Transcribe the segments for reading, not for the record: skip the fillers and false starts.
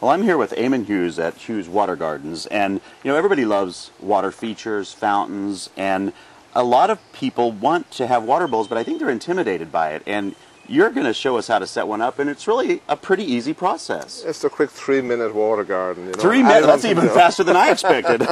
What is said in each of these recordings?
Well, I'm here with Eamon Hughes at Hughes Water Gardens, and everybody loves water features, fountains, and a lot of people want to have water bowls, but I think they're intimidated by it. And you're going to show us how to set one up, and it's really a pretty easy process. It's a quick 3-minute water garden. 3 minutes? That's even faster than I expected.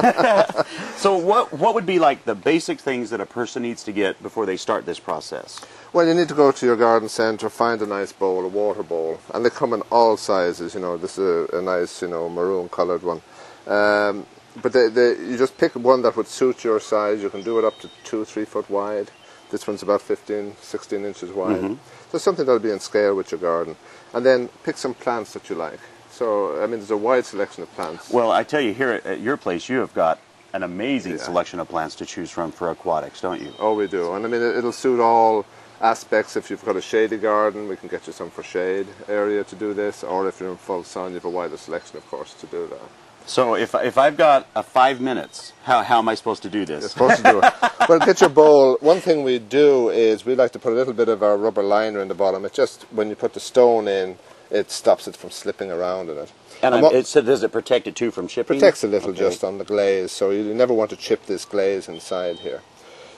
So what would be like the basic things that a person needs to get before they start this process? Well, you need to go to your garden centre, find a nice bowl, a water bowl, and they come in all sizes. This is a nice, maroon coloured one. But you just pick one that would suit your size. You can do it up to 2-3 foot wide. This one's about 15-16 inches wide. Mm-hmm. So something that'll be in scale with your garden. And then pick some plants that you like. So, there's a wide selection of plants. Well, I tell you, here at your place, you have got an amazing selection of plants to choose from for aquatics, don't you? Oh, we do. And it'll suit all aspects. If you've got a shady garden, we can get you some for shade area to do this. Or if you're in full sun, you have a wider selection, of course, to do that. So if I've got 5 minutes, how am I supposed to do this? You're supposed to do it. Well, get your bowl. One thing we do is we like to put a little bit of our rubber liner in the bottom. It just, when you put the stone in, it stops it from slipping around in it. And so does it protect it too from chipping? Protects a little just on the glaze, so you never want to chip this glaze inside here.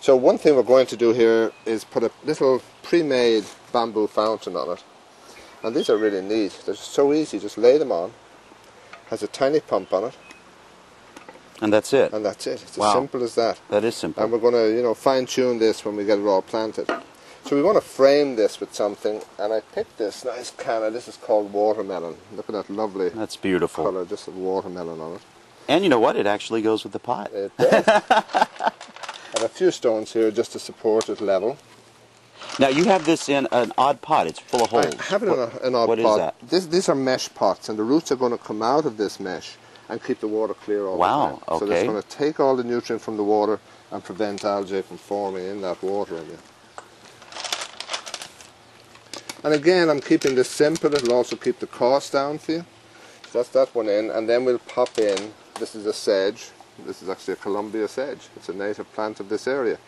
So one thing we're going to do here is put a little pre-made bamboo fountain on it. And these are really neat. They're so easy. Just lay them on. Has a tiny pump on it. And that's it? And that's it. It's as simple as that. That is simple. And we're going to, fine-tune this when we get it all planted. So we want to frame this with something, and I picked this nice canna. This is called watermelon. Look at that lovely That's beautiful. colour, just a watermelon on it. And you know what? It actually goes with the pot. It does. And a few stones here just to support it level. Now you have this in an odd pot. It's full of holes. I have it in an odd pot. What is that? These are mesh pots, and the roots are going to come out of this mesh and keep the water clear all the time. Okay. So it's going to take all the nutrient from the water and prevent algae from forming in that water in you. And again, I'm keeping this simple. It'll also keep the cost down for you. So that's that one in, and then we'll pop in. This is a sedge. This is actually a Columbia sedge. It's a native plant of this area.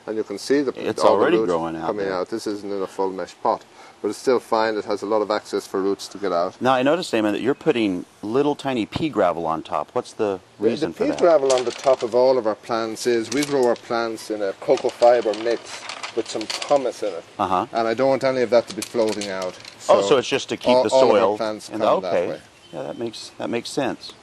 And you can see it's all already the roots growing out coming there. out. This isn't in a full mesh pot, but it's still fine. It has a lot of access for roots to get out. Now I noticed, Eamon, that you're putting little tiny pea gravel on top. What's the reason for that? The pea gravel on the top of all of our plants is we grow our plants in a cocoa fiber mix with some pumice in it. And I don't want any of that to be floating out. So it's just to keep the soil. All of our plants come that way. Yeah, that makes sense.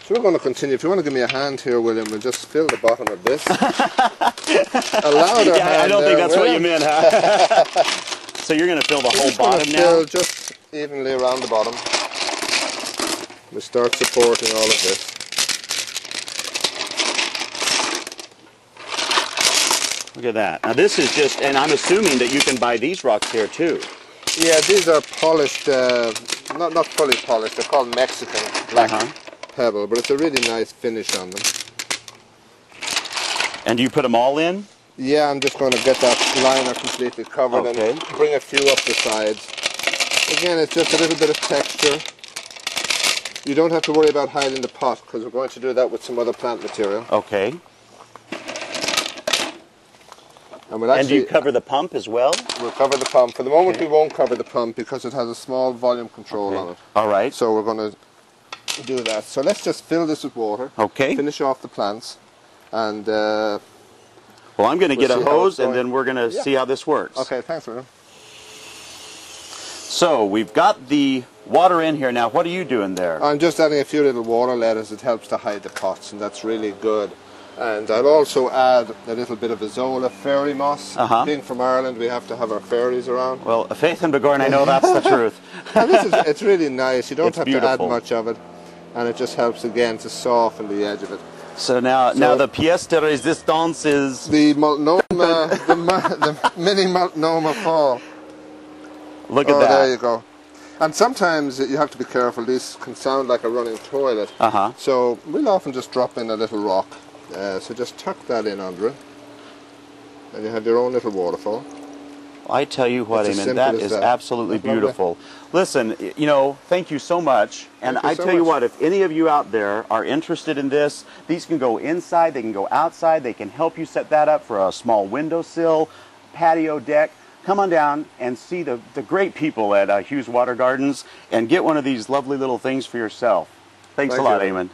So we're going to continue. If you want to give me a hand here, William, we'll just fill the bottom of this. A louder hand I don't think that's what you meant, huh? So you're going to fill the whole bottom now? Fill just evenly around the bottom. We start supporting all of this. Look at that. Now this is just, and I'm assuming that you can buy these rocks here too. Yeah, these are polished, not fully polished. They're called Mexican black pebble, but it's a really nice finish on them. And do you put them all in? Yeah, I'm just going to get that liner completely covered and bring a few up the sides. Again, it's just a little bit of texture. You don't have to worry about hiding the pot because we're going to do that with some other plant material. Okay. And do you cover the pump as well? We'll cover the pump. For the moment we won't cover the pump because it has a small volume control on it. All right. So we're going to do that. So let's just fill this with water. Okay. Finish off the plants. And well, I'm going to get a hose and then we're going to see how this works. Okay, thanks, William. So we've got the water in here now. What are you doing there? I'm just adding a few little water letters. It helps to hide the pots, and that's really good. And I'll also add a little bit of Azolla fairy moss. Being from Ireland, we have to have our fairies around. Well, Faith and Begorn, I know that's the truth. And it's really nice. You don't have to add much of it, and it just helps again to soften the edge of it. So now the pièce de résistance is the multnomah, the mini multnomah fall. Look at that. There you go. And sometimes you have to be careful. These can sound like a running toilet. So we'll often just drop in a little rock. So just tuck that in under it, and you have your own little waterfall. I tell you what, Eamon, that is absolutely beautiful. Listen, thank you so much. And I tell you what, if any of you out there are interested in this, these can go inside, they can go outside, they can help you set that up for a small windowsill, patio deck. come on down and see the great people at Hughes Water Gardens and get one of these lovely little things for yourself. Thanks a Thank lot, you. Eamon.